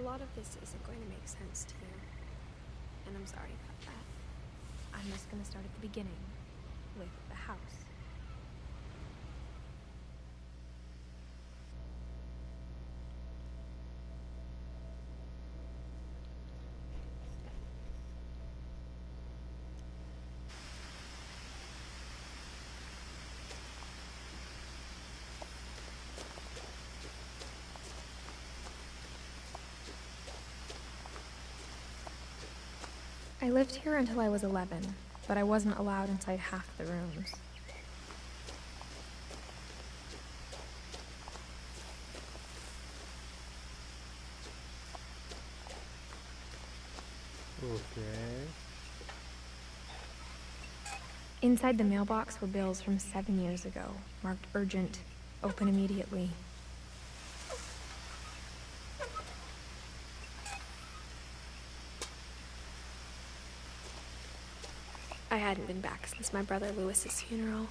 A lot of this isn't going to make sense to you, and I'm sorry about that. I'm just gonna start at the beginning, with the house. I lived here until I was 11, but I wasn't allowed inside half the rooms. Okay. Inside the mailbox were bills from 7 years ago, marked urgent, open immediately. I hadn't been back since my brother Lewis's funeral.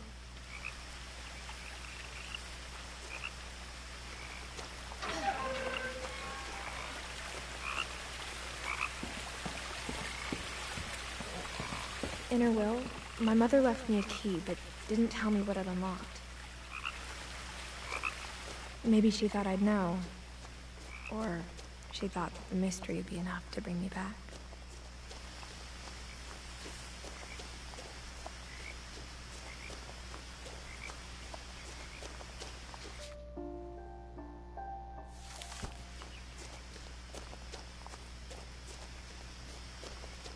In her will, my mother left me a key, but didn't tell me what it unlocked. Maybe she thought I'd know. Or she thought the mystery would be enough to bring me back.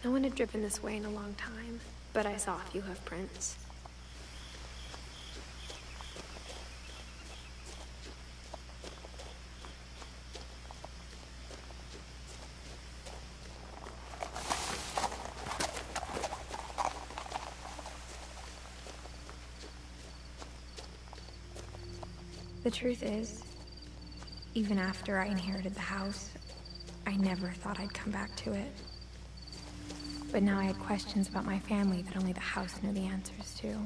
No one had driven this way in a long time, but I saw a few hoof prints. The truth is, even after I inherited the house, I never thought I'd come back to it. But now I had questions about my family that only the house knew the answers to.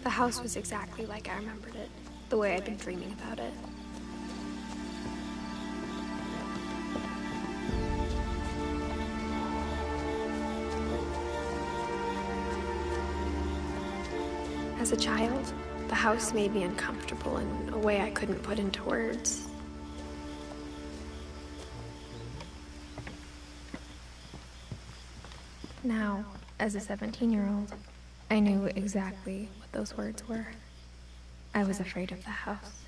The house was exactly like I remembered it, the way I'd been dreaming about it. As a child, the house made me uncomfortable in a way I couldn't put into words. Now, as a 17-year-old, I knew exactly what those words were. I was afraid of the house.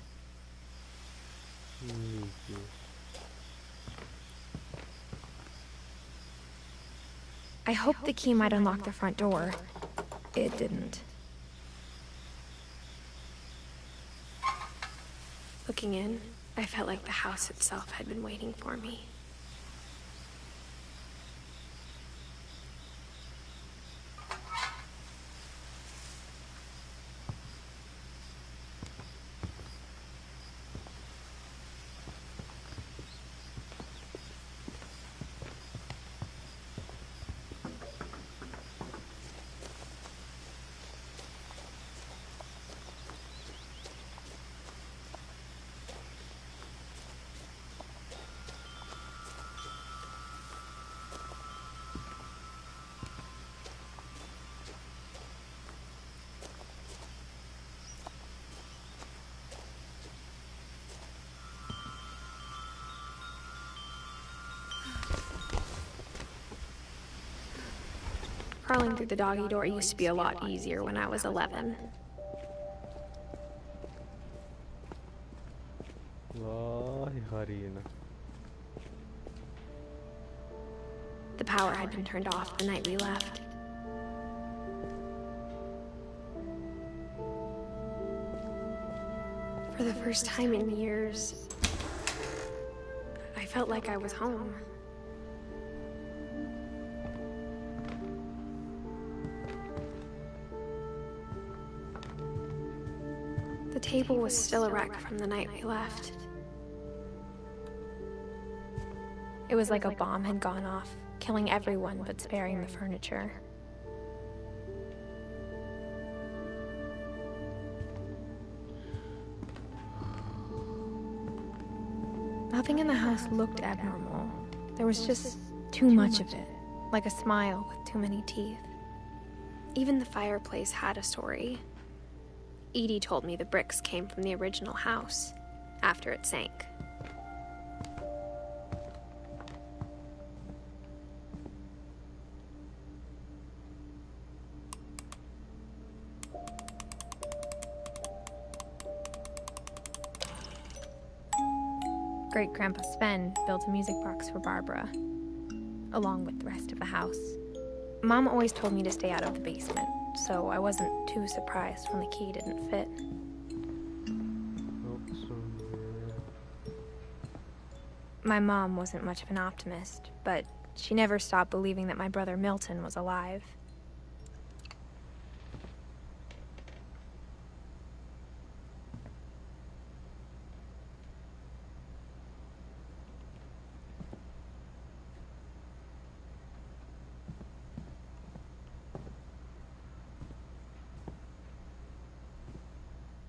I hoped the key might unlock the front door. It didn't. Looking in, I felt like the house itself had been waiting for me. Crawling through the doggy door used to be a lot easier when I was 11. The power had been turned off the night we left. For the first time in years, I felt like I was home. The table was still a wreck from the night we left. It was like a bomb had gone off, killing everyone but sparing the furniture. Nothing in the house looked abnormal. There was just too much of it, like a smile with too many teeth. Even the fireplace had a story. Edie told me the bricks came from the original house, after it sank. Great-Grandpa Sven built a music box for Barbara, along with the rest of the house. Mom always told me to stay out of the basement, so I wasn't too surprised when the key didn't fit. My mom wasn't much of an optimist, but she never stopped believing that my brother Milton was alive.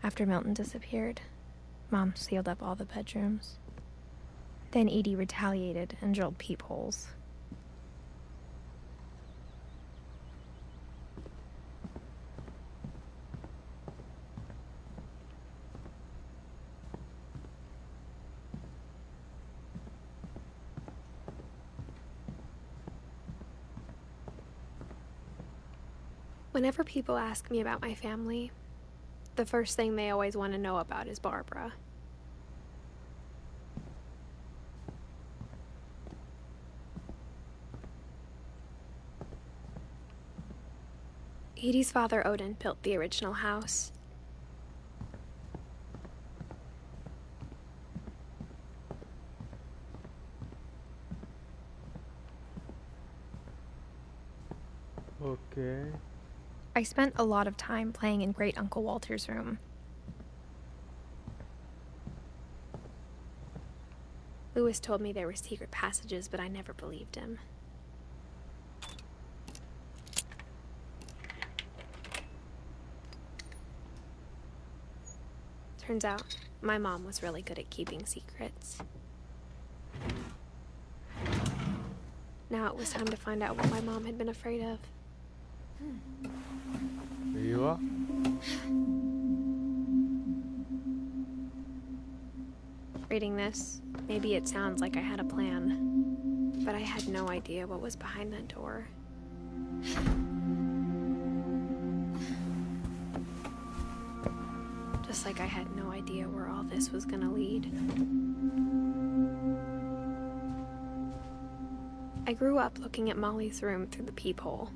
After Milton disappeared, Mom sealed up all the bedrooms. Then Edie retaliated and drilled peepholes. Whenever people ask me about my family, the first thing they always want to know about is Barbara. Edie's father, Odin, built the original house. Okay. I spent a lot of time playing in Great Uncle Walter's room. Lewis told me there were secret passages, but I never believed him. Turns out, my mom was really good at keeping secrets. Now it was time to find out what my mom had been afraid of. ايوه. Reading this, maybe it sounds like I had a plan, but I had no idea what was behind that door. Just like I had no idea where all this was gonna lead. I grew up looking at Molly's room through the peephole.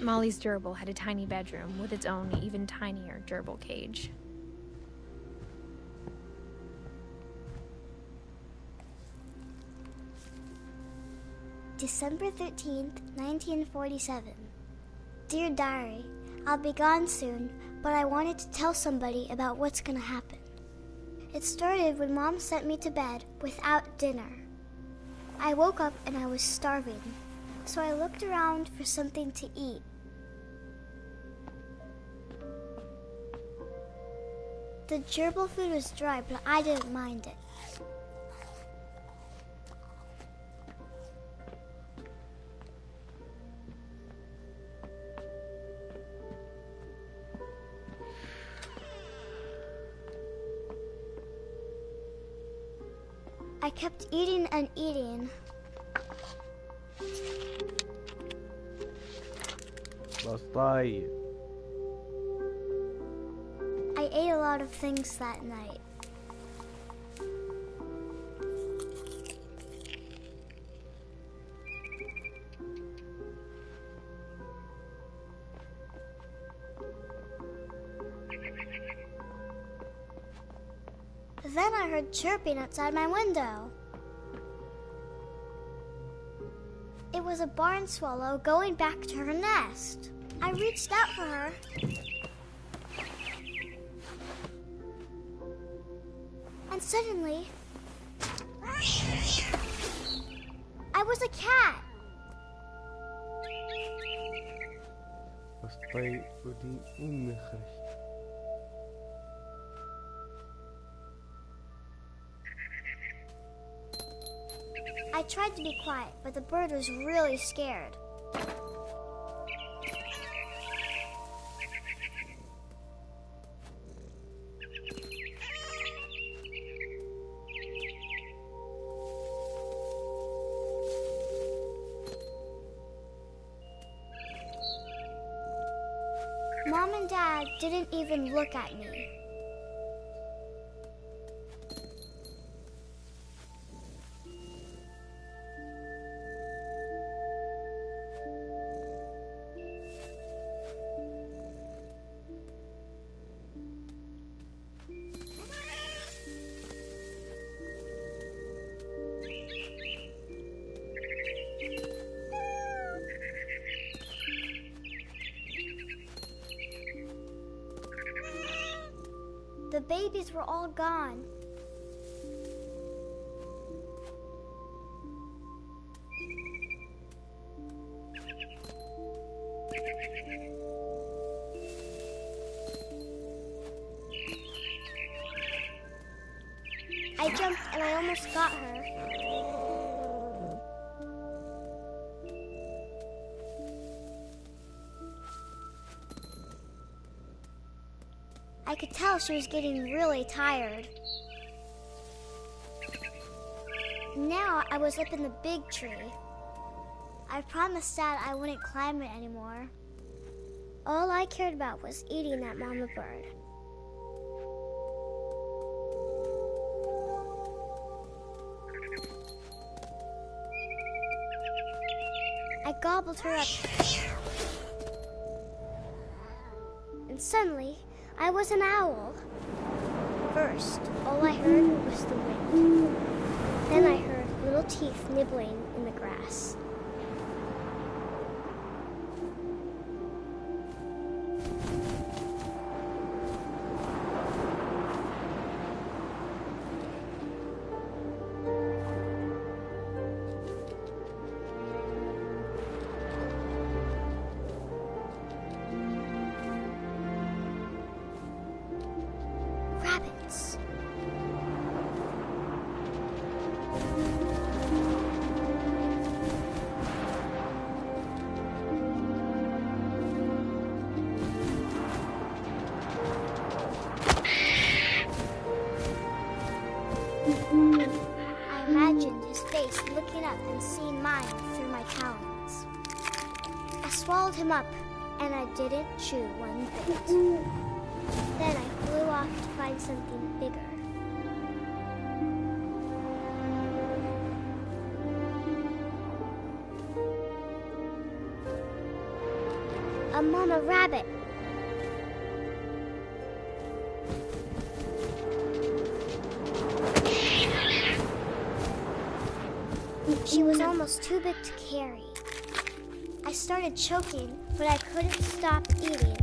Molly's gerbil had a tiny bedroom with its own even tinier gerbil cage. December 13th, 1947. Dear Diary, I'll be gone soon, but I wanted to tell somebody about what's gonna happen. It started when Mom sent me to bed without dinner. I woke up and I was starving, so I looked around for something to eat. The gerbil food was dry, but I didn't mind it. I kept eating and eating. بس طيب. I ate a lot of things that night. Then I heard chirping outside my window. It was a barn swallow going back to her nest. I reached out for her. And suddenly, I was a cat. بس طيب ودي أمي خرج. tried to be quiet, but the bird was really scared. Mom and Dad didn't even look at me. The babies were all gone. I jumped and I almost got her. I could tell she was getting really tired. Now I was up in the big tree. I promised Dad I wouldn't climb it anymore. All I cared about was eating that mama bird. I gobbled her up. And suddenly, I was an owl. First, all I heard was the wind. Then I heard little teeth nibbling in the grass. Rabbits. I imagined his face looking up and seeing mine through my talons. I swallowed him up, and I didn't chew one bit. Then I flew off to find something bigger. A mama rabbit. She was almost too big to carry. I started choking, but I couldn't stop eating.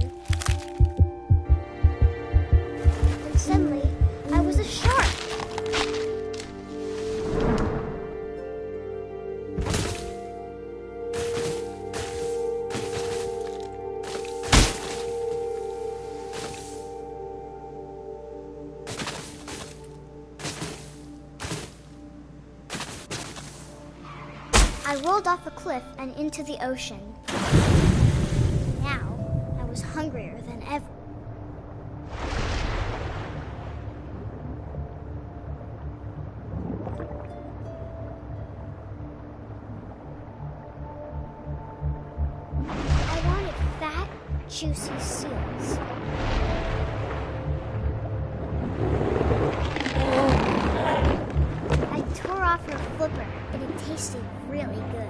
And suddenly, I was a shark. I rolled off a cliff and into the ocean. Now, I was hungrier than ever. I wanted fat, juicy seals. I tore off her flipper, and it tasted really good.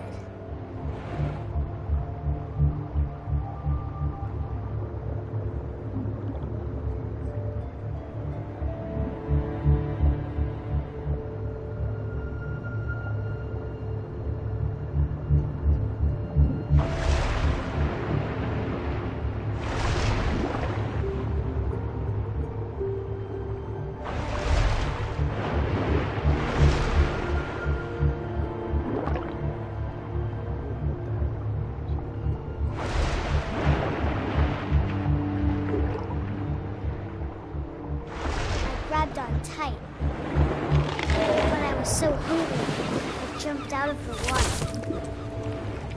jumped out of the water.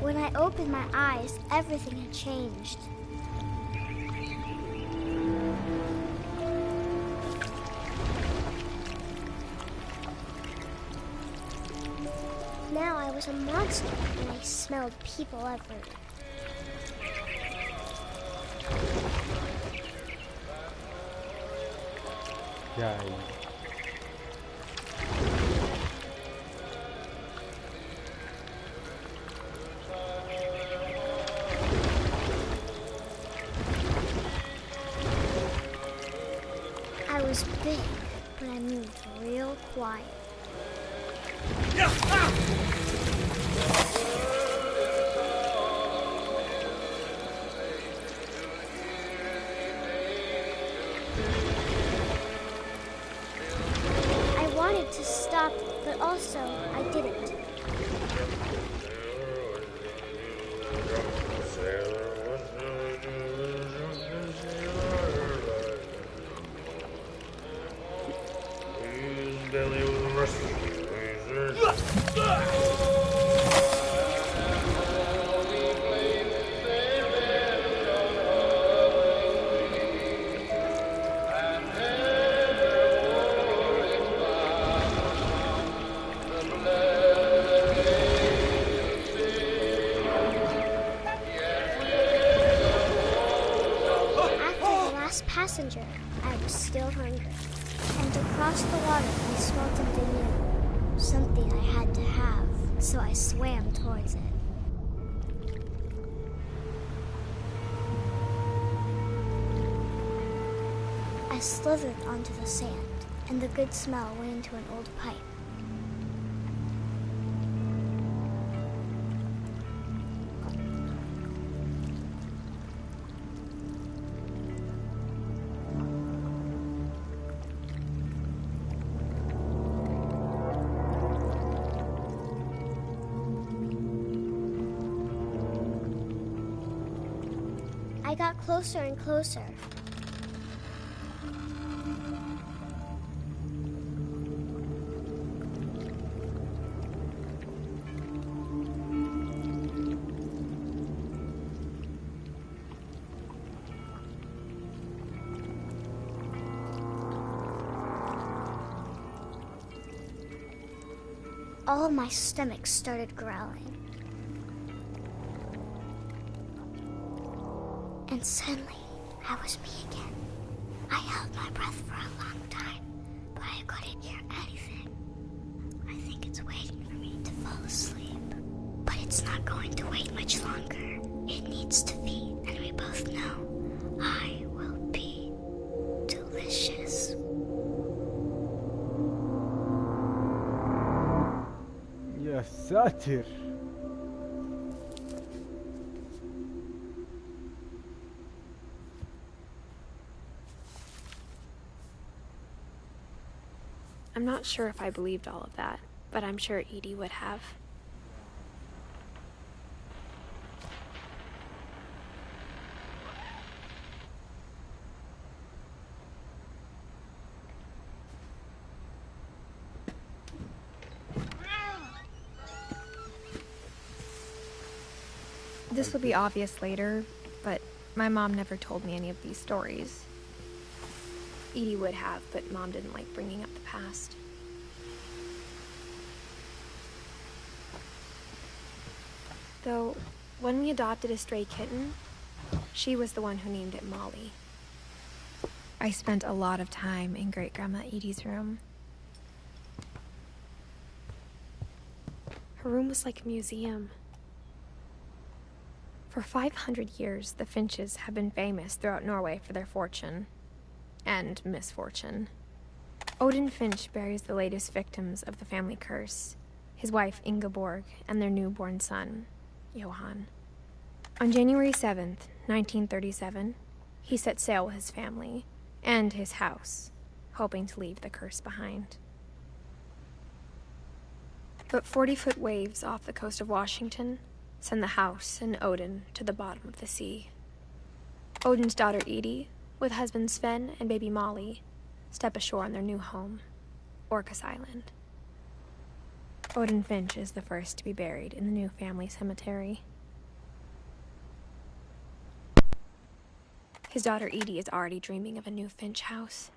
When I opened my eyes, everything had changed. Now I was a monster, and I smelled people everywhere. جاي. I was big, but I moved real quiet. I wanted to stop, but also I didn't. Passenger, I was still hungry. And across the water, I smelled something new. Something I had to have, so I swam towards it. I slithered onto the sand, and the good smell went into an old pipe. I got closer and closer. All of my stomach started growling. And suddenly, I was me again. I held my breath for a long time, but I couldn't hear anything. I think it's waiting for me to fall asleep. But it's not going to wait much longer. It needs to feed, and we both know I will be delicious. يا ساتر. I'm not sure if I believed all of that, but I'm sure Edie would have. This will be obvious later, but my mom never told me any of these stories. Edie would have, but Mom didn't like bringing up the past. Though, when we adopted a stray kitten, she was the one who named it Molly. I spent a lot of time in Great-Grandma Edie's room. Her room was like a museum. For 500 years, the Finches have been famous throughout Norway for their fortune. And misfortune. Odin Finch buries the latest victims of the family curse, his wife Ingeborg and their newborn son, Johan. On January 7th, 1937, he set sail with his family and his house, hoping to leave the curse behind. But 40-foot waves off the coast of Washington send the house and Odin to the bottom of the sea. Odin's daughter Edie, with husband Sven and baby Molly, step ashore on their new home, Orcas Island. Odin Finch is the first to be buried in the new family cemetery. His daughter Edith is already dreaming of a new Finch house.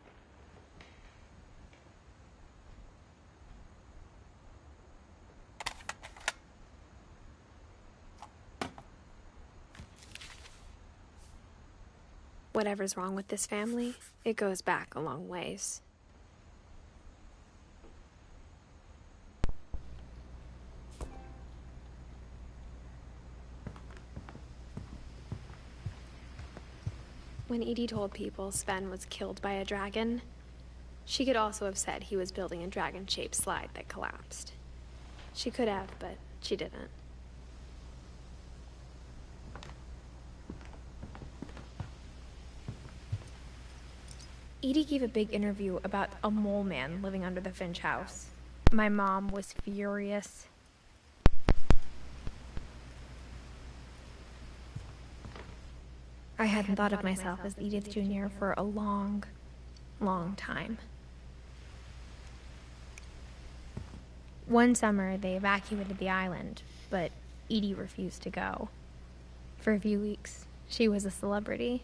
Whatever's wrong with this family, it goes back a long ways. When Edie told people Sven was killed by a dragon, she could also have said he was building a dragon-shaped slide that collapsed. She could have, but she didn't. Edie gave a big interview about a mole man living under the Finch house. My mom was furious. I hadn't thought of myself as Edith Jr. for a long, long time. One summer, they evacuated the island, but Edie refused to go. For a few weeks, she was a celebrity.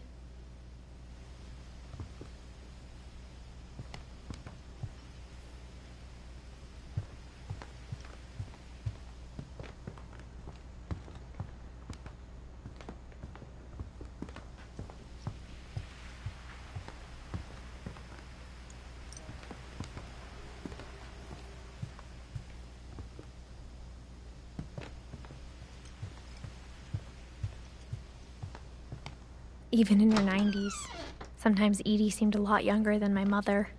Even in her 90s, sometimes Edie seemed a lot younger than my mother.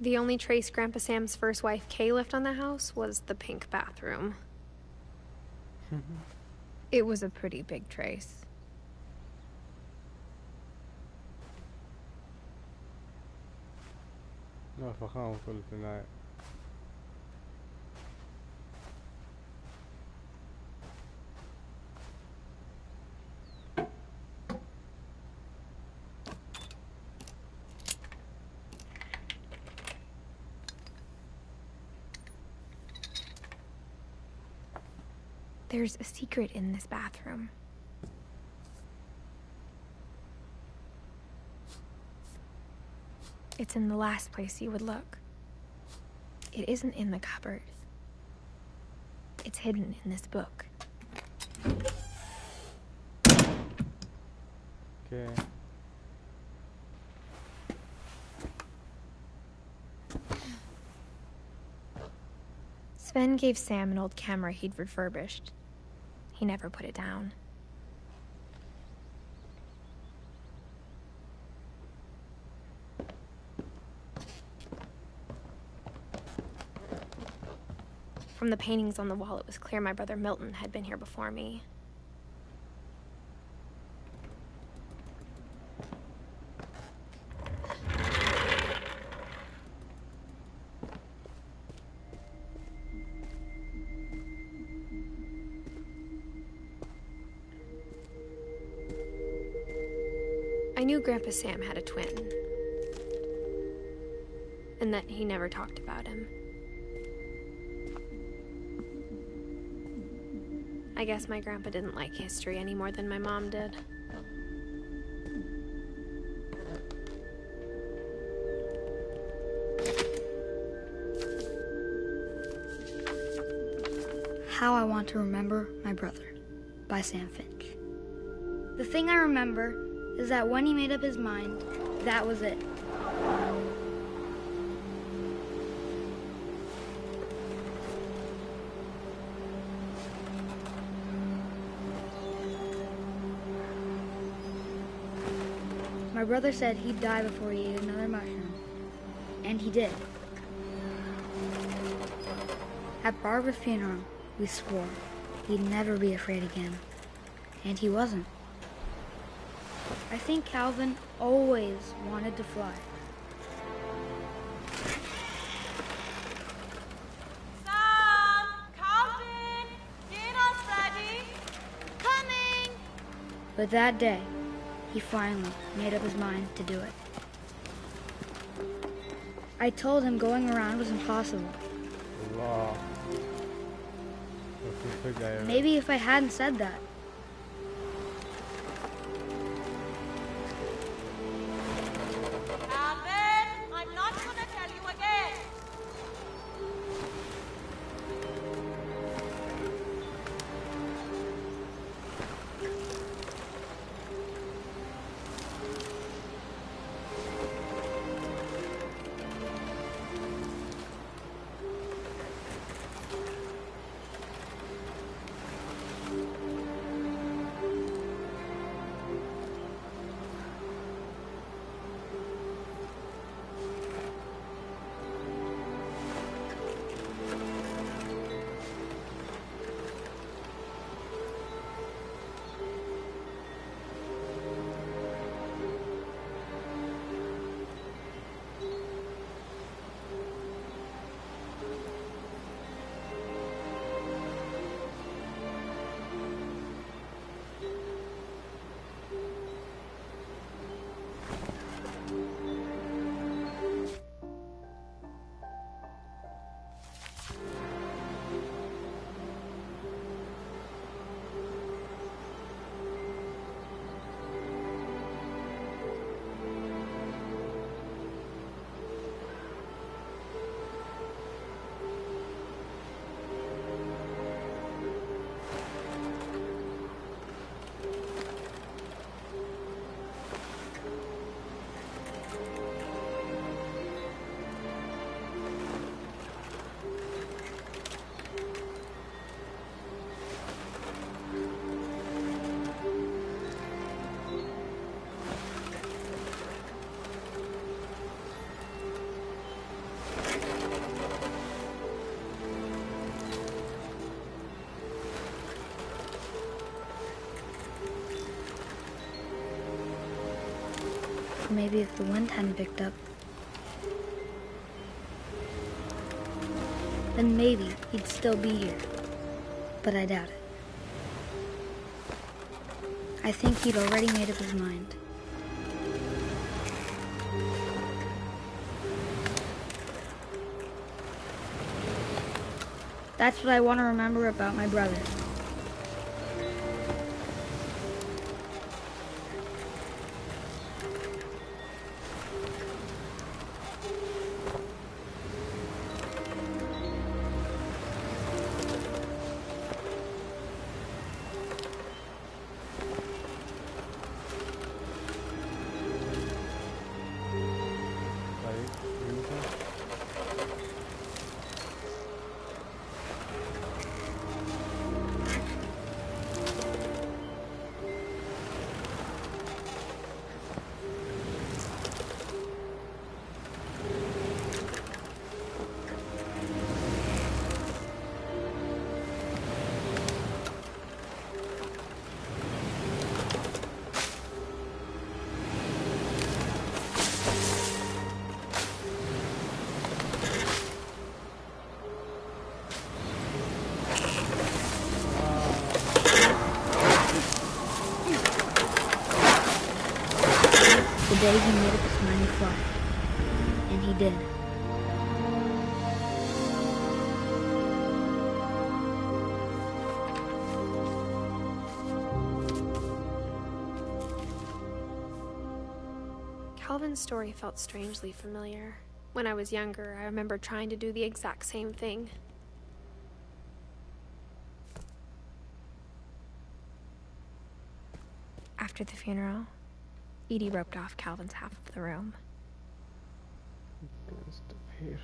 The only trace Grandpa Sam's first wife, Kay, left on the house was the pink bathroom. It was a pretty big trace. لا فخامة في البناية. There's a secret in this bathroom. It's in the last place you would look. It isn't in the cupboard. It's hidden in this book. Okay. Sven gave Sam an old camera he'd refurbished. He never put it down. From the paintings on the wall, it was clear my brother Milton had been here before me. I knew Grandpa Sam had a twin, and that he never talked about him. I guess my grandpa didn't like history any more than my mom did. How I Want to Remember My Brother by Sam Finch. The thing I remember is that when he made up his mind, that was it. My brother said he'd die before he ate another mushroom, and he did. At Barbara's funeral, we swore he'd never be afraid again, and he wasn't. I think Calvin always wanted to fly. Sam! Calvin! Dinner's ready! Coming! But that day, he finally made up his mind to do it. I told him going around was impossible. Allah. فجأة يعني. Maybe if I hadn't said that. Calvin, I'm not gonna tell you again. Maybe if the wind hadn't picked up, then maybe he'd still be here. But I doubt it. I think he'd already made up his mind. That's what I want to remember about my brother. The day he made up his mind to fly. And he did. Calvin's story felt strangely familiar. When I was younger, I remember trying to do the exact same thing. After the funeral, Edie roped off Calvin's half of the room. Just here.